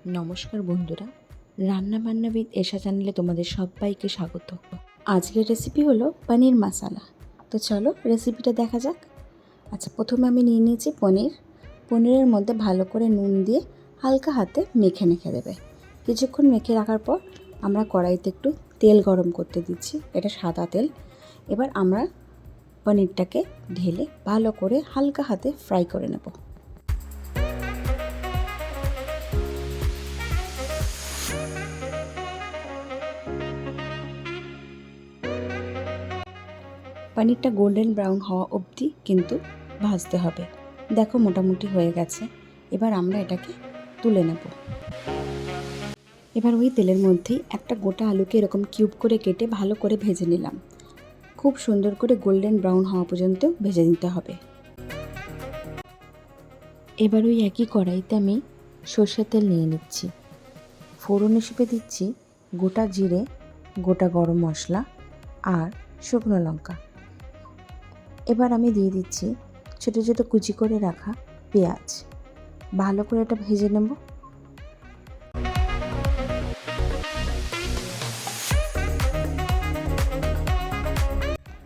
নমস্কার বন্ধুরা, রান্নাবান্না উইথ এশা চ্যানেলে তোমাদের সবাইকে স্বাগত। আজকের রেসিপি হলো পনির মশালা। তো চলো রেসিপিটা দেখা যাক। আচ্ছা, প্রথমে আমি নিয়ে নিয়েছি পনিরের মধ্যে ভালো করে নুন দিয়ে হালকা হাতে মেখে দেবে। কিছুক্ষণ মেখে রাখার পর আমরা কড়াইতে একটু তেল গরম করতে দিচ্ছি, এটা সাদা তেল। এবার আমরা পনিরটাকে ঢেলে ভালো করে হালকা হাতে ফ্রাই করে নেব। পনিরটা গোল্ডেন ব্রাউন হওয়া অবধি কিন্তু ভাজতে হবে। দেখো মোটামুটি হয়ে গেছে। এবার আমরা এটাকে তুলে নেব। এবার ওই তেলের মধ্যেই একটা গোটা আলুকে এরকম কিউব করে কেটে ভালো করে ভেজে নিলাম। খুব সুন্দর করে গোল্ডেন ব্রাউন হওয়া পর্যন্ত ভেজে নিতে হবে। এবার ওই একই কড়াইতে আমি সর্ষের তেল নিয়ে নিচ্ছি। ফোড়ন হিসেবে দিচ্ছি গোটা জিরে, গোটা গরম মশলা আর শুকনো লঙ্কা। এবার আমি দিয়ে দিচ্ছি ছোটো ছোটো কুচি করে রাখা পেঁয়াজ। ভালো করে এটা ভেজে নেব।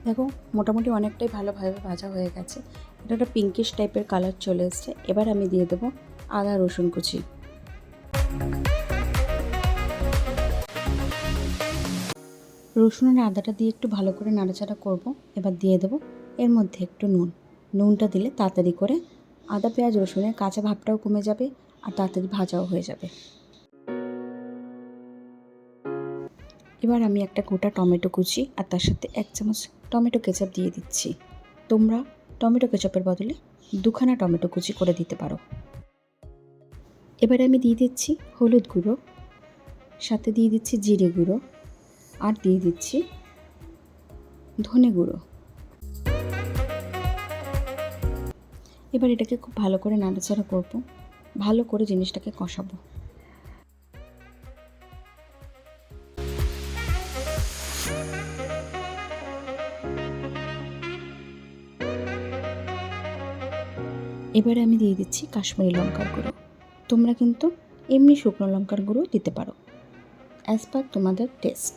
দেখো মোটামুটি অনেকটাই ভালোভাবে ভাজা হয়ে গেছে। এটা একটা পিঙ্কিশ টাইপের কালার চলে এসছে। এবার আমি দিয়ে দেবো আদা রসুন কুচি। রসুন আর আদাটা দিয়ে একটু ভালো করে নাড়াচাড়া করব। এবার দিয়ে দেবো এর মধ্যে একটু নুনটা দিলে তাড়াতাড়ি করে আদা পেঁয়াজ রসুনের কাঁচা ভাবটাও কমে যাবে আর তাড়াতাড়ি ভাজাও হয়ে যাবে। এবার আমি একটা গোটা টমেটো কুচি আর তার সাথে 1 চামচ টমেটো কেচাপ দিয়ে দিচ্ছি। তোমরা টমেটো কেচাপের বদলে 2খানা টমেটো কুচি করে দিতে পারো। এবার আমি দিয়ে দিচ্ছি হলুদ গুঁড়ো, সাথে দিয়ে দিচ্ছি জিরে গুঁড়ো আর দিয়ে দিচ্ছি ধনে গুঁড়ো। এবার এটাকে খুব ভালো করে নাড়াচাড়া করব, ভালো করে জিনিসটাকে কষাবো। এবারে আমি দিয়ে দিচ্ছি কাশ্মীরি লঙ্কার গুঁড়ো। তোমরা কিন্তু এমনি শুকনো লঙ্কার গুঁড়ো দিতে পারো, অ্যাজ পার তোমাদের টেস্ট।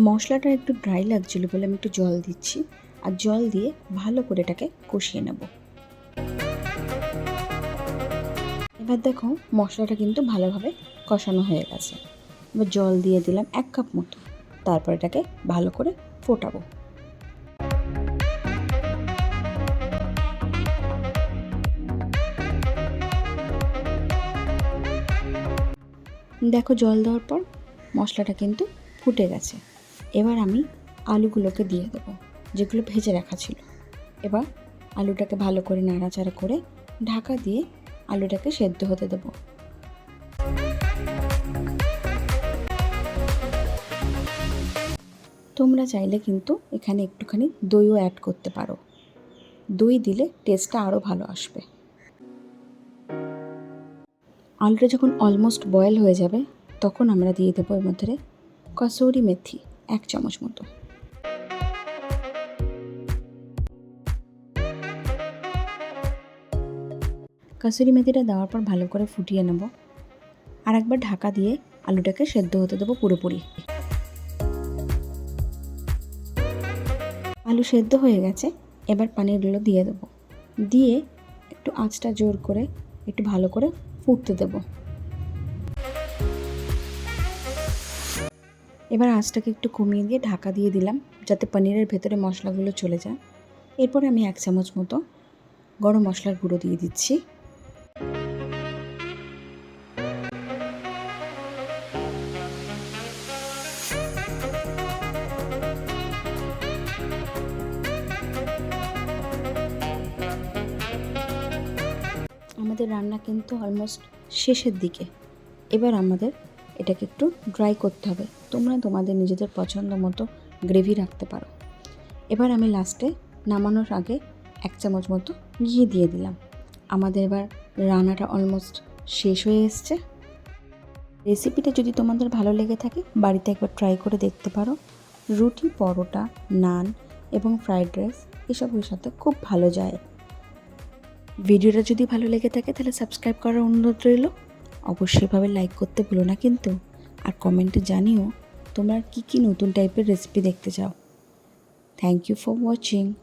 মশলাটা একটু ড্রাই লাগছিল বলে আমি একটু জল দিচ্ছি, আর জল দিয়ে ভালো করে এটাকে কষিয়ে নেব। এবার দেখো মশলাটা কিন্তু ভালোভাবে কষানো হয়ে গেছে। এবার জল দিয়ে দিলাম 1 কাপ মতো। তারপর এটাকে ভালো করে ফোটাবো। দেখো জল দেওয়ার পর মশলাটা কিন্তু ফুটে গেছে। এবার আমি আলুগুলোকে দিয়ে দেবো, যেগুলো ভেজে রাখা ছিল। এবার আলুটাকে ভালো করে নাড়াচাড়া করে ঢাকা দিয়ে আলুটাকে সেদ্ধ হতে দেবো। তোমরা চাইলে কিন্তু এখানে একটুখানি দইও অ্যাড করতে পারো। দই দিলে টেস্টটা আরও ভালো আসবে। আলুটা যখন অলমোস্ট বয়েল হয়ে যাবে তখন আমরা দিয়ে দেবো এর মধ্যে কসুরি মেথি 1 চামচ মতো। কসুরি মেথিটা দেওয়ার পর ভালো করে ফুটিয়ে নেব। আর একবার ঢাকা দিয়ে আলুটাকে সেদ্ধ হতে দেবো পুরোপুরি। আলু সেদ্ধ হয়ে গেছে। এবার পনিরগুলো দিয়ে দেবো, দিয়ে একটু আঁচটা জোর করে একটু ভালো করে ফুটতে দেব। এবার আঁচটাকে একটু কমিয়ে দিয়ে ঢাকা দিয়ে দিলাম, যাতে পনিরের ভেতরে মশলাগুলো চলে যায়। এরপরে আমি 1 চামচ মতো গরম মশলার গুঁড়ো দিয়ে দিচ্ছি। আমাদের রান্না কিন্তু অলমোস্ট শেষের দিকে। এবার আমাদের এটাকে একটু ড্রাই করতে হবে। তোমরা তোমাদের নিজেদের পছন্দ মতো গ্রেভি রাখতে পারো। এবার আমি লাস্টে নামানোর আগে 1 চামচ মতো ঘি দিয়ে দিলাম। আমাদের এবার রান্নাটা অলমোস্ট শেষ হয়ে এসছে। রেসিপিটা যদি তোমাদের ভালো লেগে থাকে বাড়িতে একবার ট্রাই করে দেখতে পারো। রুটি, পরোটা, নান এবং ফ্রাইড রাইস এসবের সাথে খুব ভালো যায়। ভিডিওটা যদি ভালো লেগে থাকে তাহলে সাবস্ক্রাইব করার অনুরোধ রইল। অবশ্যইভাবে লাইক করতে ভুলো না কিন্তু। আর কমেন্টে জানিও তোমরা কী নতুন টাইপের রেসিপি দেখতে চাও। Thank you for watching.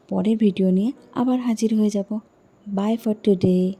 পরের ভিডিও নিয়ে আবার হাজির হয়ে যাব। Bye for today.